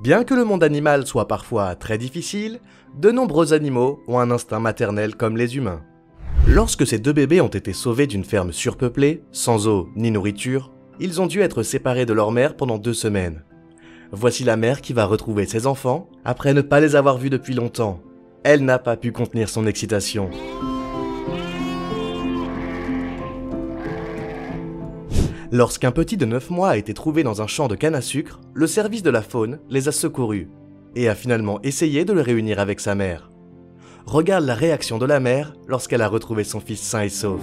Bien que le monde animal soit parfois très difficile, de nombreux animaux ont un instinct maternel comme les humains. Lorsque ces deux bébés ont été sauvés d'une ferme surpeuplée, sans eau ni nourriture, ils ont dû être séparés de leur mère pendant 2 semaines. Voici la mère qui va retrouver ses enfants après ne pas les avoir vus depuis longtemps. Elle n'a pas pu contenir son excitation. Lorsqu'un petit de 9 mois a été trouvé dans un champ de canne à sucre, le service de la faune les a secourus et a finalement essayé de le réunir avec sa mère. Regarde la réaction de la mère lorsqu'elle a retrouvé son fils sain et sauf.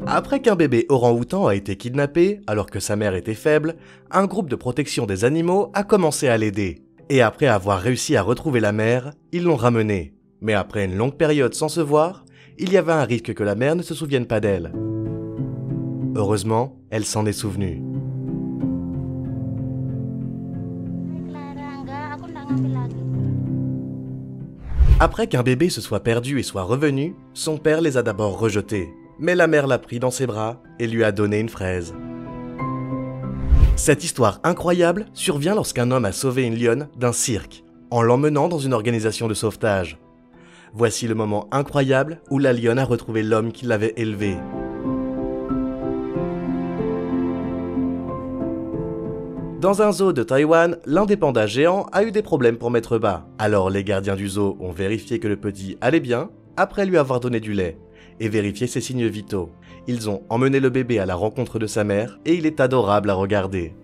Après qu'un bébé orang-outan a été kidnappé alors que sa mère était faible, un groupe de protection des animaux a commencé à l'aider. Et après avoir réussi à retrouver la mère, ils l'ont ramenée. Mais après une longue période sans se voir, il y avait un risque que la mère ne se souvienne pas d'elle. Heureusement, elle s'en est souvenue. Après qu'un bébé se soit perdu et soit revenu, son père les a d'abord rejetés. Mais la mère l'a pris dans ses bras et lui a donné une fraise. Cette histoire incroyable survient lorsqu'un homme a sauvé une lionne d'un cirque, en l'emmenant dans une organisation de sauvetage. Voici le moment incroyable où la lionne a retrouvé l'homme qui l'avait élevée. Dans un zoo de Taïwan, l'un des pandas géants a eu des problèmes pour mettre bas. Alors les gardiens du zoo ont vérifié que le petit allait bien, après lui avoir donné du lait, et vérifié ses signes vitaux. Ils ont emmené le bébé à la rencontre de sa mère et il est adorable à regarder.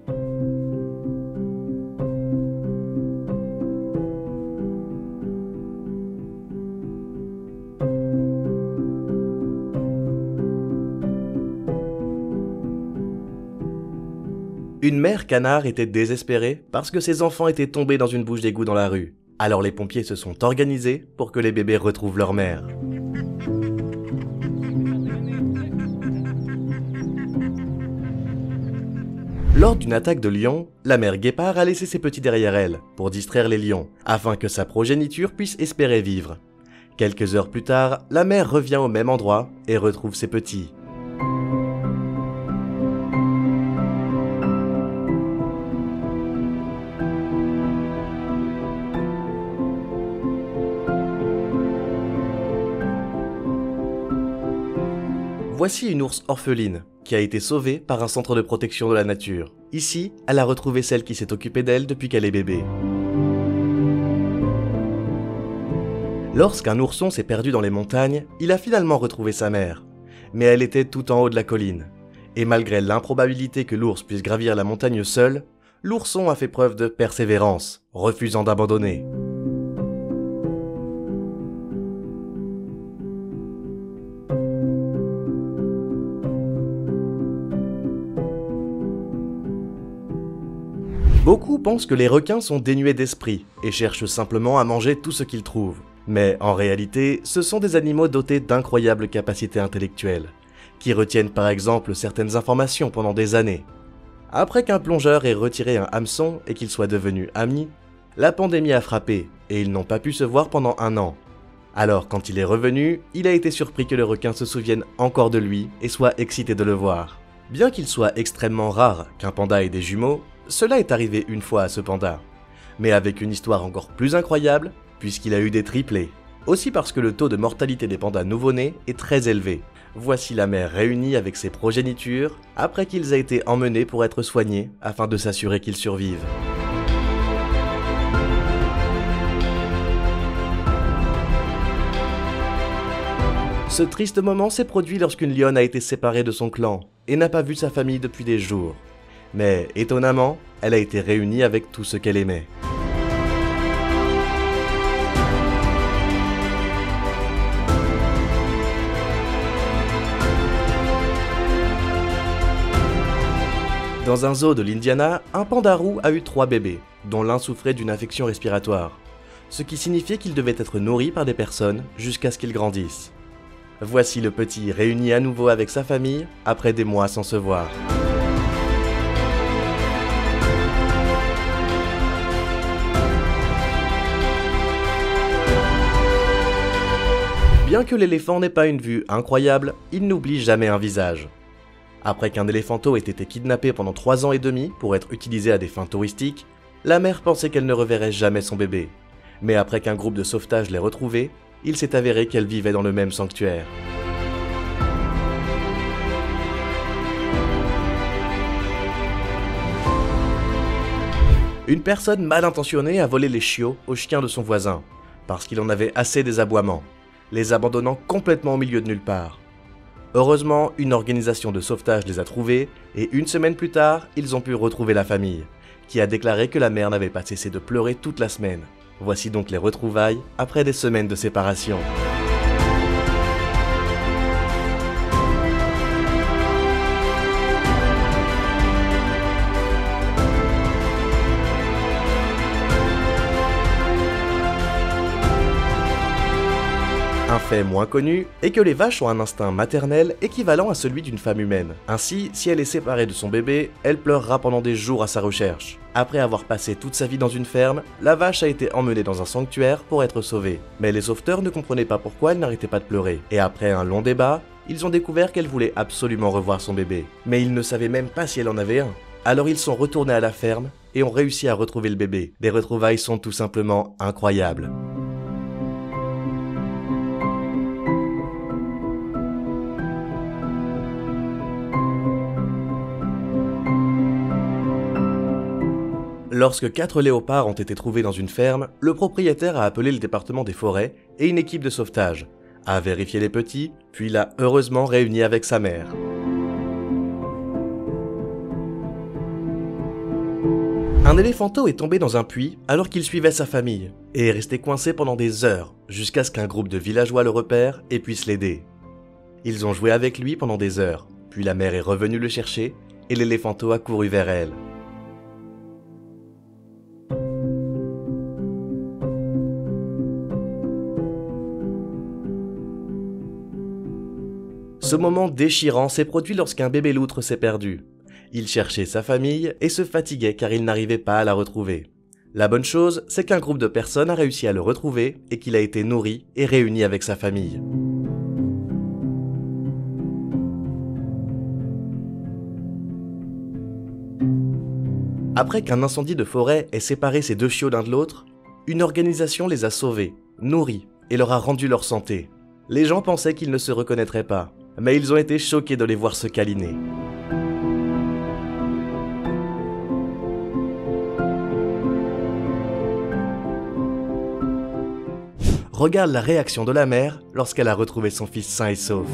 Une mère canard était désespérée parce que ses enfants étaient tombés dans une bouche d'égout dans la rue. Alors les pompiers se sont organisés pour que les bébés retrouvent leur mère. Lors d'une attaque de lions, la mère guépard a laissé ses petits derrière elle pour distraire les lions, afin que sa progéniture puisse espérer vivre. Quelques heures plus tard, la mère revient au même endroit et retrouve ses petits. Voici une ours orpheline qui a été sauvée par un centre de protection de la nature. Ici, elle a retrouvé celle qui s'est occupée d'elle depuis qu'elle est bébé. Lorsqu'un ourson s'est perdu dans les montagnes, il a finalement retrouvé sa mère. Mais elle était tout en haut de la colline. Et malgré l'improbabilité que l'ours puisse gravir la montagne seul, l'ourson a fait preuve de persévérance, refusant d'abandonner. Beaucoup pensent que les requins sont dénués d'esprit et cherchent simplement à manger tout ce qu'ils trouvent. Mais en réalité, ce sont des animaux dotés d'incroyables capacités intellectuelles, qui retiennent par exemple certaines informations pendant des années. Après qu'un plongeur ait retiré un hameçon et qu'ils soient devenus amis, la pandémie a frappé et ils n'ont pas pu se voir pendant 1 an. Alors quand il est revenu, il a été surpris que le requin se souvienne encore de lui et soit excité de le voir. Bien qu'il soit extrêmement rare qu'un panda ait des jumeaux, cela est arrivé une fois à ce panda, mais avec une histoire encore plus incroyable, puisqu'il a eu des triplés. Aussi parce que le taux de mortalité des pandas nouveau-nés est très élevé. Voici la mère réunie avec ses progénitures, après qu'ils aient été emmenés pour être soignés, afin de s'assurer qu'ils survivent. Ce triste moment s'est produit lorsqu'une lionne a été séparée de son clan, et n'a pas vu sa famille depuis des jours. Mais étonnamment, elle a été réunie avec tout ce qu'elle aimait. Dans un zoo de l'Indiana, un panda roux a eu 3 bébés, dont l'un souffrait d'une infection respiratoire, ce qui signifiait qu'il devait être nourri par des personnes jusqu'à ce qu'il grandisse. Voici le petit réuni à nouveau avec sa famille après des mois sans se voir. Bien que l'éléphant n'ait pas une vue incroyable, il n'oublie jamais un visage. Après qu'un éléphanteau ait été kidnappé pendant 3 ans et demi pour être utilisé à des fins touristiques, la mère pensait qu'elle ne reverrait jamais son bébé. Mais après qu'un groupe de sauvetage l'ait retrouvé, il s'est avéré qu'elle vivait dans le même sanctuaire. Une personne mal intentionnée a volé les chiots aux chiens de son voisin, parce qu'il en avait assez des aboiements, les abandonnant complètement au milieu de nulle part. Heureusement, une organisation de sauvetage les a trouvés, et une semaine plus tard, ils ont pu retrouver la famille, qui a déclaré que la mère n'avait pas cessé de pleurer toute la semaine. Voici donc les retrouvailles après des semaines de séparation. Un fait moins connu est que les vaches ont un instinct maternel équivalent à celui d'une femme humaine. Ainsi, si elle est séparée de son bébé, elle pleurera pendant des jours à sa recherche. Après avoir passé toute sa vie dans une ferme, la vache a été emmenée dans un sanctuaire pour être sauvée. Mais les sauveteurs ne comprenaient pas pourquoi elle n'arrêtait pas de pleurer. Et après un long débat, ils ont découvert qu'elle voulait absolument revoir son bébé. Mais ils ne savaient même pas si elle en avait un. Alors ils sont retournés à la ferme et ont réussi à retrouver le bébé. Les retrouvailles sont tout simplement incroyables. Lorsque 4 léopards ont été trouvés dans une ferme, le propriétaire a appelé le département des forêts et une équipe de sauvetage, a vérifié les petits, puis l'a heureusement réuni avec sa mère. Un éléphanteau est tombé dans un puits alors qu'il suivait sa famille et est resté coincé pendant des heures jusqu'à ce qu'un groupe de villageois le repère et puisse l'aider. Ils ont joué avec lui pendant des heures, puis la mère est revenue le chercher et l'éléphanteau a couru vers elle. Ce moment déchirant s'est produit lorsqu'un bébé loutre s'est perdu. Il cherchait sa famille et se fatiguait car il n'arrivait pas à la retrouver. La bonne chose, c'est qu'un groupe de personnes a réussi à le retrouver et qu'il a été nourri et réuni avec sa famille. Après qu'un incendie de forêt ait séparé ces 2 chiots l'un de l'autre, une organisation les a sauvés, nourris et leur a rendu leur santé. Les gens pensaient qu'ils ne se reconnaîtraient pas, mais ils ont été choqués de les voir se câliner. Regarde la réaction de la mère lorsqu'elle a retrouvé son fils sain et sauf.